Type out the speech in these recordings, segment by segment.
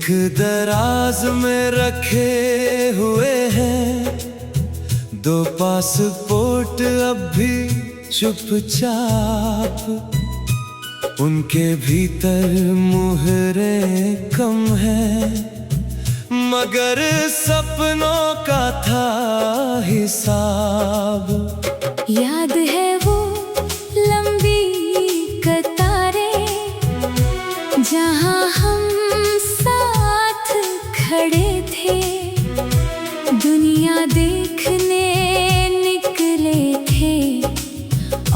एक दराज में रखे हुए हैं दो पासपोर्ट अब भी चुपचाप, उनके भीतर मुहरे कम है मगर सपनों का था हिसाब। याद है वो लंबी कतारें जहां हम साथ खड़े थे, दुनिया देखने निकले थे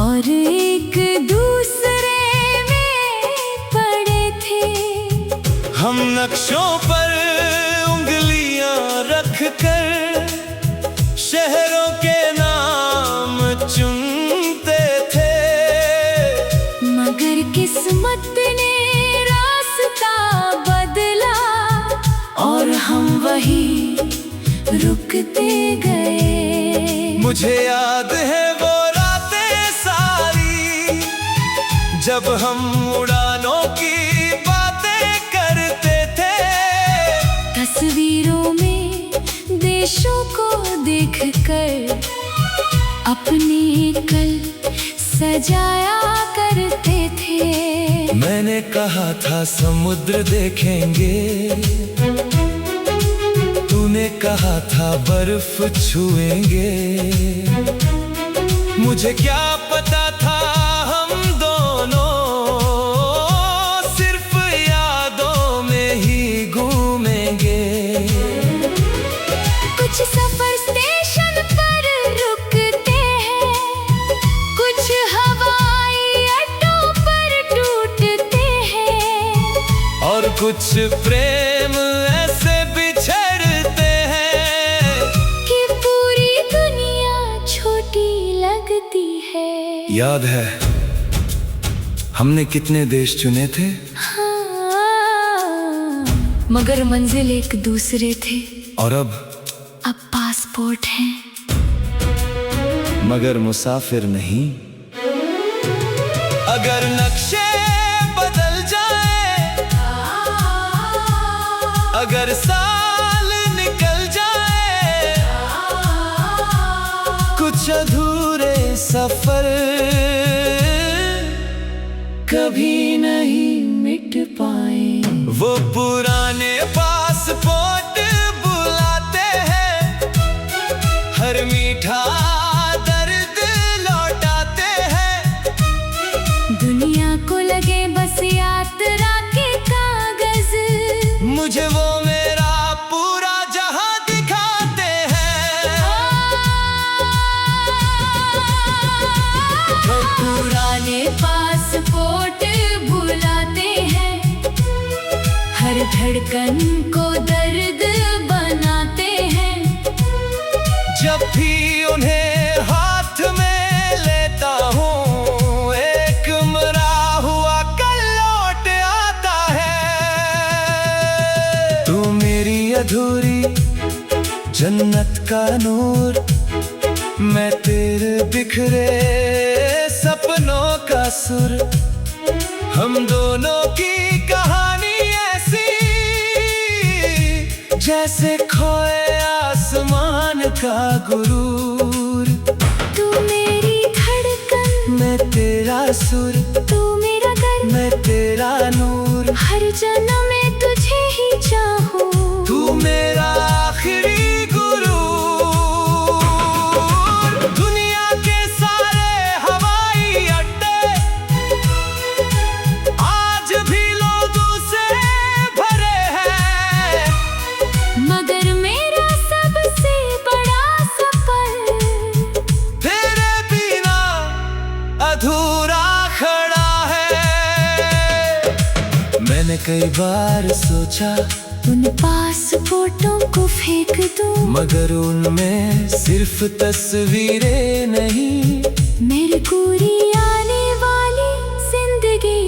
और एक दूसरे में पड़े थे। हम नक्शों पर उंगलियां रख कर शहरों के नाम चुनते थे, मगर किस्मत ने रास्ता बदला और हम वहीं रुकते गए। मुझे याद है वो रातें सारी जब हम उड़ानों की बातें करते थे, तस्वीरों में देशों को देखकर अपने कल सजाया करते थे। मैंने कहा था समुद्र देखेंगे, तूने कहा था बर्फ छुएंगे। मुझे क्या पता था हम दोनों सिर्फ यादों में ही घूमेंगे। कुछ सफर स्टेशन पर रुकते हैं, कुछ हवाई अड्डों पर टूटते हैं और कुछ प्रेम ऐसे बिछड़ते हैं कि पूरी दुनिया छोटी लगती है। याद है हमने कितने देश चुने थे, हाँ, मगर मंजिल एक दूसरे थे। और अब पासपोर्ट हैं मगर मुसाफिर नहीं। अगर नक्शे बदल जाए, अगर साल निकल जाए, कुछ अधूरे सफर कभी नहीं मिट पाए। वो पुराने पासपोर्ट बुलाते हैं, हर मीठा दर्द लौटाते हैं। दुनिया को लगे बस यात्रा के कागज, मुझे वो मेरा पूरा जहां दिखाते हैं। वो पुराने पासपोर्ट भुलाते हैं, हर धड़कन को दर्द बनाते हैं। जब भी उन्हें हाथ में लेता हूँ, एक मरा हुआ कल लौट आता है। तू मेरी अधूरी जन्नत का नूर, मैं तेरे बिखरे सपनों का सुर। हम दोनों की कहानी ऐसी जैसे खोए आसमान का गुरूर। तू मेरी धड़कन, मैं तेरा सुर, तू मेरा गर्व, मैं तेरा नूर। हर जन्म में तुझे ही चाहूं, तू मेरा आखिरी गुरूर। दुनिया के सारे हवाई अड्डे आज भी लोगों से भरे हैं, मगर मेरा सबसे बड़ा सफर तेरे बिना अधूरा खड़ा है। मैंने कई बार सोचा उन पासपोर्टों को फेंक दूं, मगर उनमें सिर्फ तस्वीरें नहीं, मेरी पूरी आने वाली जिंदगी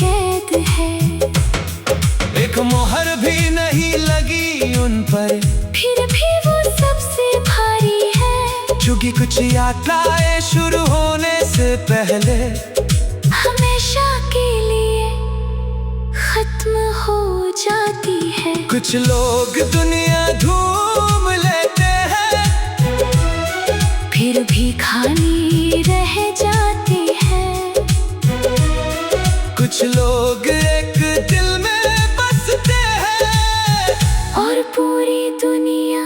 कैद है। एक मोहर भी नहीं लगी उन पर, फिर भी वो सबसे भारी है, क्योंकि कुछ यात्राएं शुरू होने से पहले हमेशा के लिए खत्म खत्म हो जाती है। कुछ लोग दुनिया घूम लेते हैं, फिर भी खाली रह जाते हैं। कुछ लोग एक दिल में बसते हैं, और पूरी दुनिया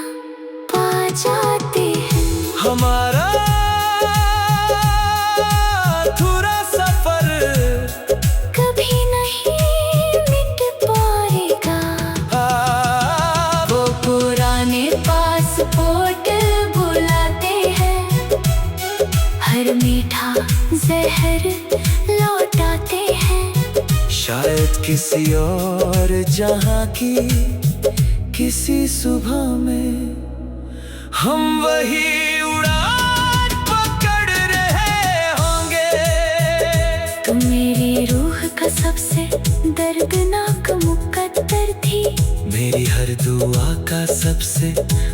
पा जाते हैं। हमारा अधूरा सफर कभी नहीं मिट पाएगा। वो पुराने पासपोर्ट बुलाते हैं, हर मीठा जहर लौटाते हैं। शायद किसी और जहां की किसी सुबह में हम वही उड़ान पकड़ रहे होंगे। तुम मेरी रूह का सबसे दर्दनाक मुकद्दर थी, मेरी हर दुआ का सबसे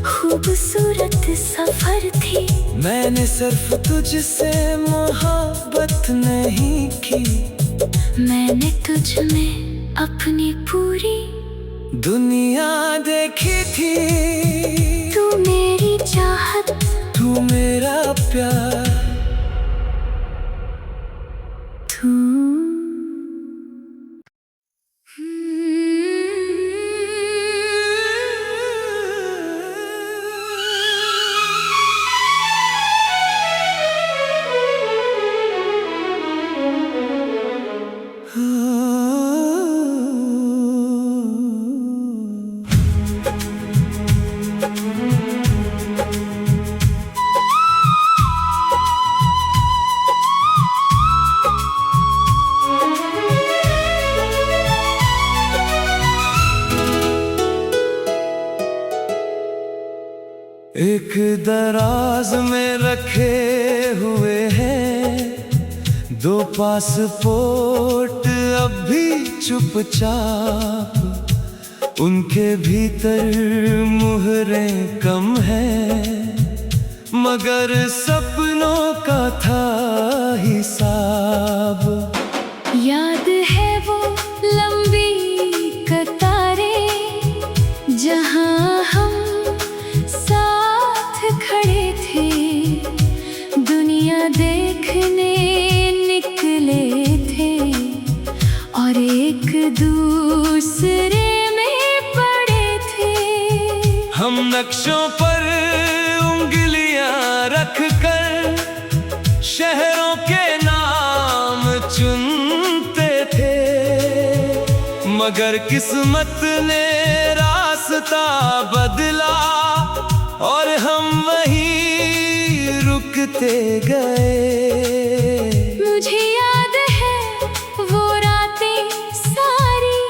खूबसूरत सफर थी। मैंने सिर्फ तुझसे मोहब्बत नहीं की, मैंने तुझ में अपनी पूरी दुनिया देखी थी। तू मेरी चाहत, तू मेरा प्यार, तू एक दराज में रखे हुए हैं दो पासपोर्ट, अब भी चुपचाप उनके भीतर मुहरें कम हैं, मगर सपनों का था हिसाब। याद है वो लंबी कतारें जहां हम साथ खड़े थे, दुनिया देखने निकले थे और एक दूसरे में पड़े थे। हम नक्शों पर उंगलियां रख कर शहरों के नाम चुनते थे, मगर किस्मत ने रास्ता बदला और हम वहीं रुकते गए। मुझे याद है वो रातें सारी,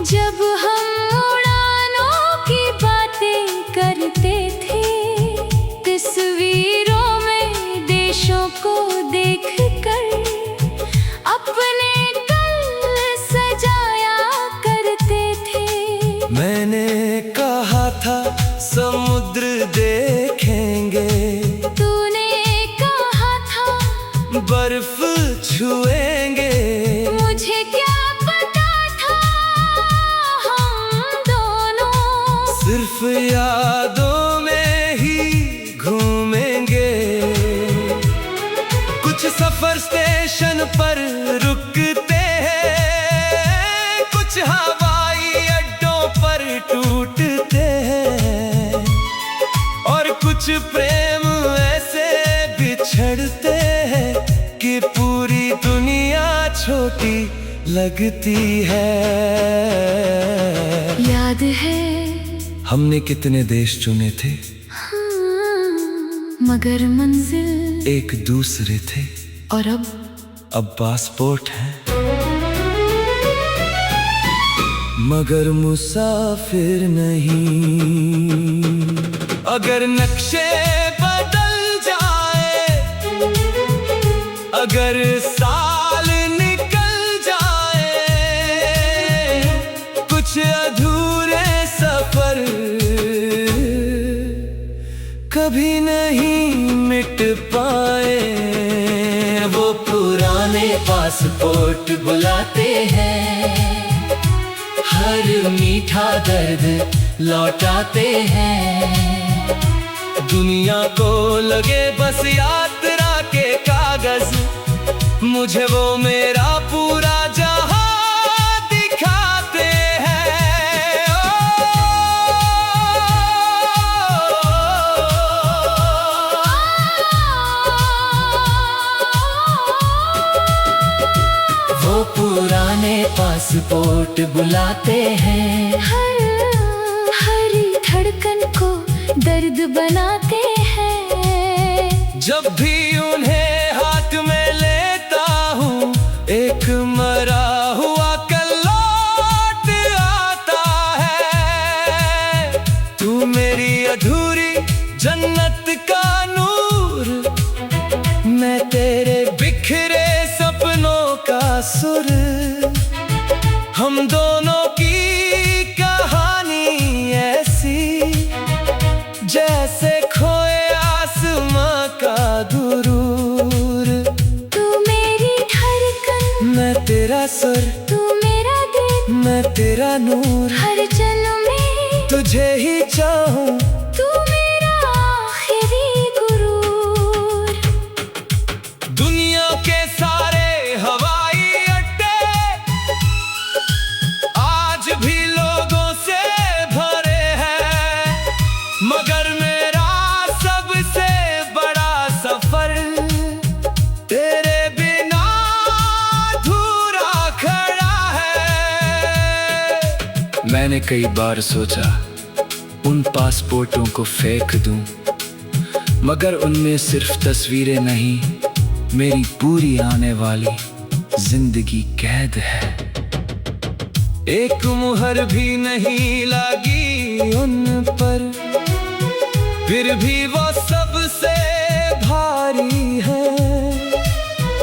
जब हम उड़ानों की बातें करते थे, तस्वीरों में देशों को देखकर अपने कल सजाया करते थे। मैंने कहा था समुद्र देखेंगे, तूने कहा था बर्फ छुएंगे, मुझे क्या पता था हम दोनों सिर्फ यादों में ही घूमेंगे। कुछ सफर स्टेशन पर रुकते हैं, कुछ हवाई अड्डों पर टूटते हैं, और कुछ प्रेम ऐसे बिछड़ते हैं कि पूरी दुनिया छोटी लगती है। याद है हमने कितने देश चुने थे, हाँ, मगर मंजिल एक दूसरे थे, और अब पासपोर्ट है मगर मुसाफिर नहीं। अगर नक्शे बदल जाए, अगर साल निकल जाए, कुछ अधूरे सफर कभी नहीं मिट पाए। वो पुराने पासपोर्ट बुलाते हैं, हर मीठा दर्द लौटाते हैं। दुनिया को लगे बस यात्रा के कागज, मुझे वो मेरा पूरा जहां दिखाते हैं। वो पुराने पासपोर्ट बुलाते हैं। हर धड़कन को दर्द बनाते हैं। जब भी उन्हें हाथ में लेता हूँ, एक मरा हुआ कल लौट आता है। तू मेरी अधूरी जन्नत का नूर, मैं तेरे बिखरे सपनों का सुर। हम दोनों की कहानी ऐसी, जैसे खोए आसमां का दुरूर। तू मेरी धड़कन, मैं तेरा सुर, तू मेरा दिल, मैं तेरा नूर। हर जन्म में तुझे ही चाहूं, तू मेरा आखिरी गुरूर। दुनिया के सारे हवाई अड्डे आज भी लोगों से भरे हैं, मगर मेरा सबसे बड़ा सफर तेरे बिना अधूरा खड़ा है। मैंने कई बार सोचा उन पासपोर्टों को फेंक दूं, मगर उनमें सिर्फ तस्वीरें नहीं, मेरी पूरी आने वाली जिंदगी कैद है। एक मुहर भी नहीं लगी उन पर, फिर भी वो सबसे भारी है।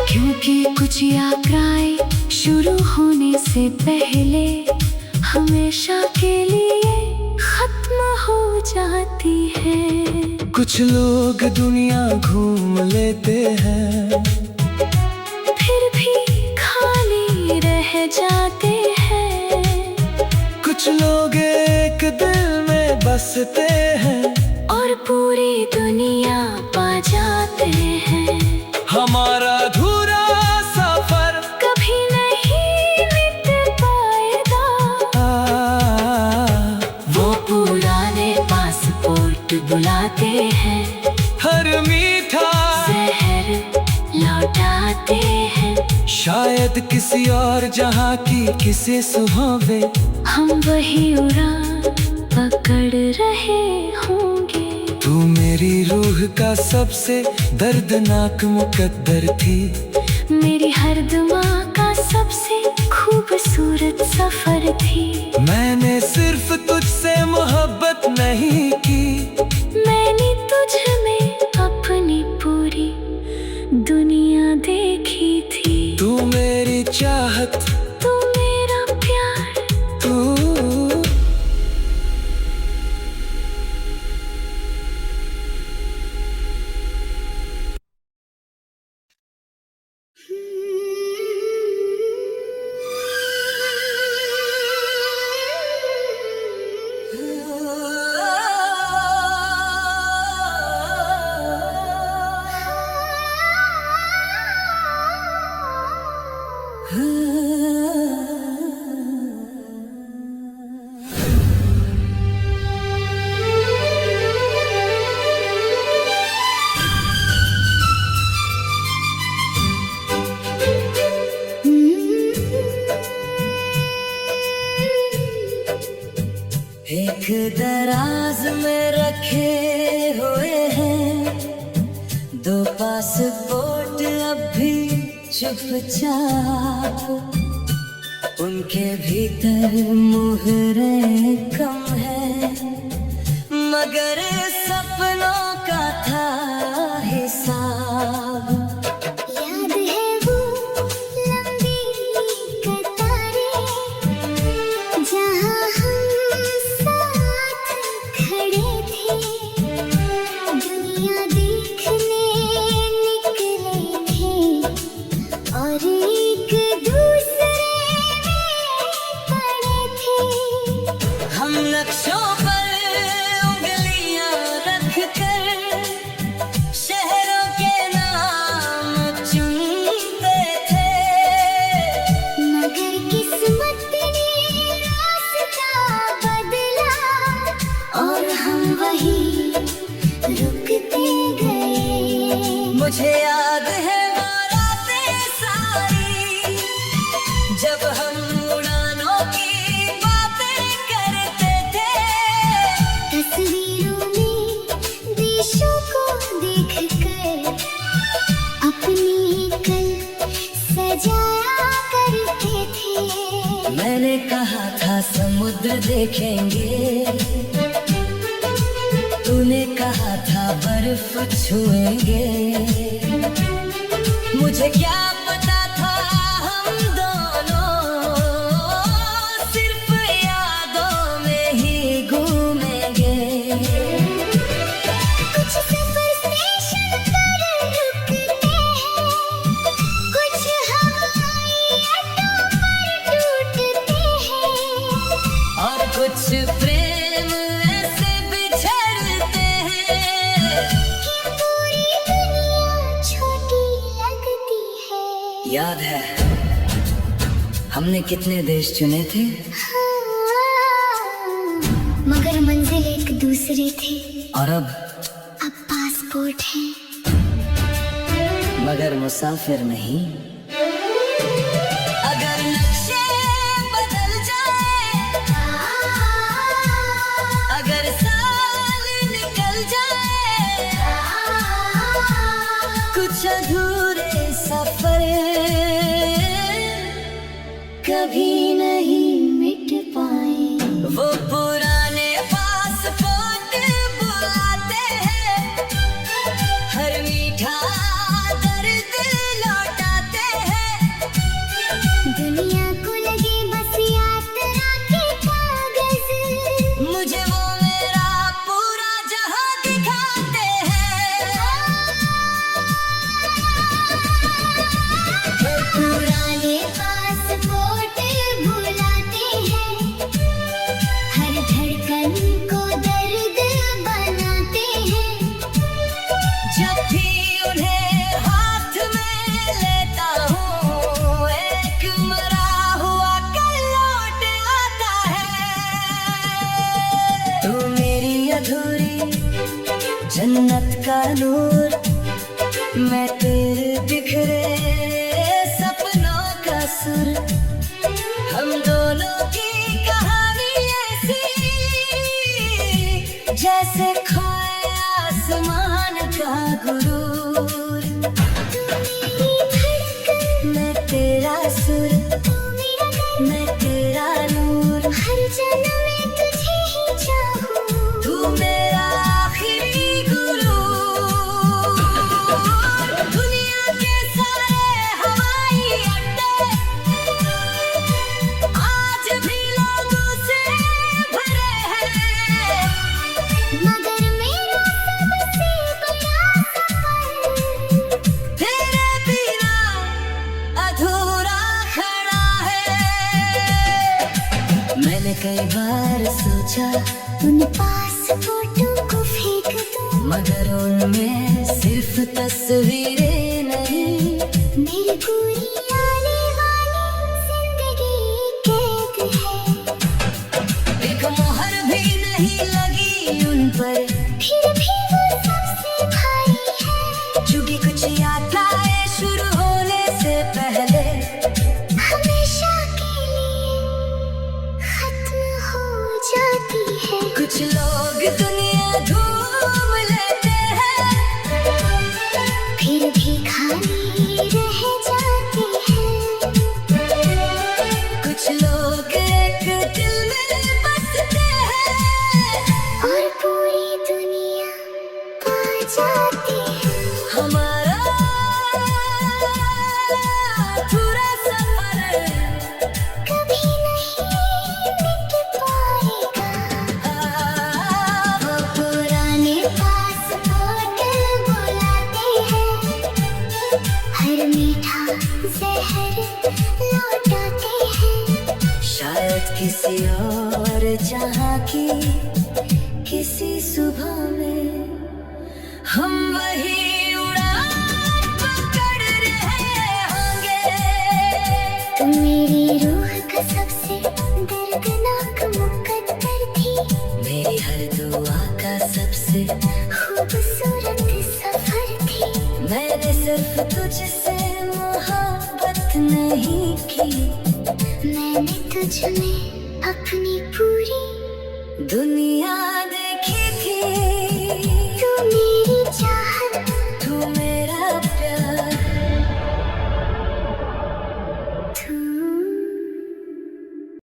क्योंकि कुछ यात्राएं शुरू होने से पहले हमेशा के लिए खत्म हो जाती है। कुछ लोग दुनिया घूम लेते हैं, फिर भी खाली रह जाते हैं। कुछ लोग एक दिल में बसते हैं, और पूरी दुनिया पा जाते हैं। हमारा अधूरा सफर कभी नहीं मिट पाएगा। वो पुराने पासपोर्ट बुलाते हैं, हर मीठा जहर लौटाते हैं। शायद किसी और जहां की किसी सुहावे, हम वही उड़ान पकड़ रहे होंगे। तू मेरी रूह का सबसे दर्दनाक मुकद्दर थी, मेरी हर दुआ का सबसे खूबसूरत सफर थी। मैंने सिर्फ तुझसे मोहब्बत नहीं की, मैंने तुझ में अपनी पूरी दुनिया देखी थी। तू मेरी चाहत, तू मेरा प्यार, तू एक दराज में रखे हुए हैं दो पासपोर्ट, अब भी चुपचाप उनके भीतर मुहरे कम है, मगर सपनों का था हिसाब। याद है वो लंबी कतारें, जहाँ हम साथ खड़े थे, दुनिया देखने निकले थे और एक दूसरे में पड़े थे। समुद्र देखेंगे। तूने कहा था बर्फ छुएंगे, मुझे क्या पता था हम दोनों सिर्फ यादों में ही घूमेंगे। कुछ सफर स्टेशन पर रुकते हैं, कुछ हवाई अड्डों पर टूटते हैं, और कुछ प्रेम ऐसे बिछड़ते हैं कि पूरी दुनिया छोटी लगती है। याद है हमने कितने देश चुने थे, मगर मंजिल एक दूसरे थे। और अब पासपोर्ट है मगर मुसाफिर नहीं। अगर नक्शे बदल जाए, अगर साल निकल जाए, कुछ अधूरे सफर कभी नहीं मिट पाए। वो पुराने पासपोर्ट बुलाते हैं, हर मीठा दर्द लौटाते हैं। दुनिया को लगे बस यात्रा के कागज, मुझे वो मेरा पूरा जहां दिखाते हैं। पुराने पासपोर्ट बुलाते हैं, हर धड़कन को दर्द बनाते हैं। जब भी उन्हें हाथ में लेता हूँ, एक मरा हुआ कल लौट आता है। तू मेरी अधूरी जन्नत का नूर, मैं तेरे बिखरे सपनों का सुर। हम दोनों की कहानी ऐसी जैसे खोए आसमान का गुरूर। मैं तेरा सुर, मैं तेरा नूर, हर जन्म में तुझे ही चाहूं। तू मेरा आखिरी गुरूर। दुनिया के सारे हवाई अड्डे आज भी लोगों से भरे हैं, मगर मेरा सबसे बड़ा सफर तेरे बिना अधूरा खड़ा है। मैंने कई बार सोचा उन पासपोर्टों को फेंक दूं, मगर उनमें सिर्फ तस्वीरें नहीं, मेरी पूरी आने वाली जिंदगी कैद है। एक मोहर भी नहीं लगी उन पर, फिर भी वो सबसे भारी है। चूंकि कुछ यात्राएं शुरू होने से पहले हमेशा के लिए खत्म हो जाती है। कुछ लोग दुनिया घूम लेते हैं, फिर भी खाली रह जाते हैं। कुछ लोग एक दिल में बसते हैं, और पूरी दुनिया पा जाती है। हमारा अधूरा सफर कभी नहीं मिट पाएगा। वो पुराने पासपोर्ट बुलाते हैं, हर मीठा जहर लौटाते हैं। शायद किसी और जहां की किसी सुबह में हम वही उड़ान पकड़ रहे होंगे। तुम मेरी रूह का सबसे दर्दनाक मुकद्दर थी, मेरी हर दुआ का सबसे खूबसूरत सफर थी। मैंने सिर्फ तुझसे मोहब्बत नहीं की, मैंने तुझ में अपनी पूरी दुनिया दे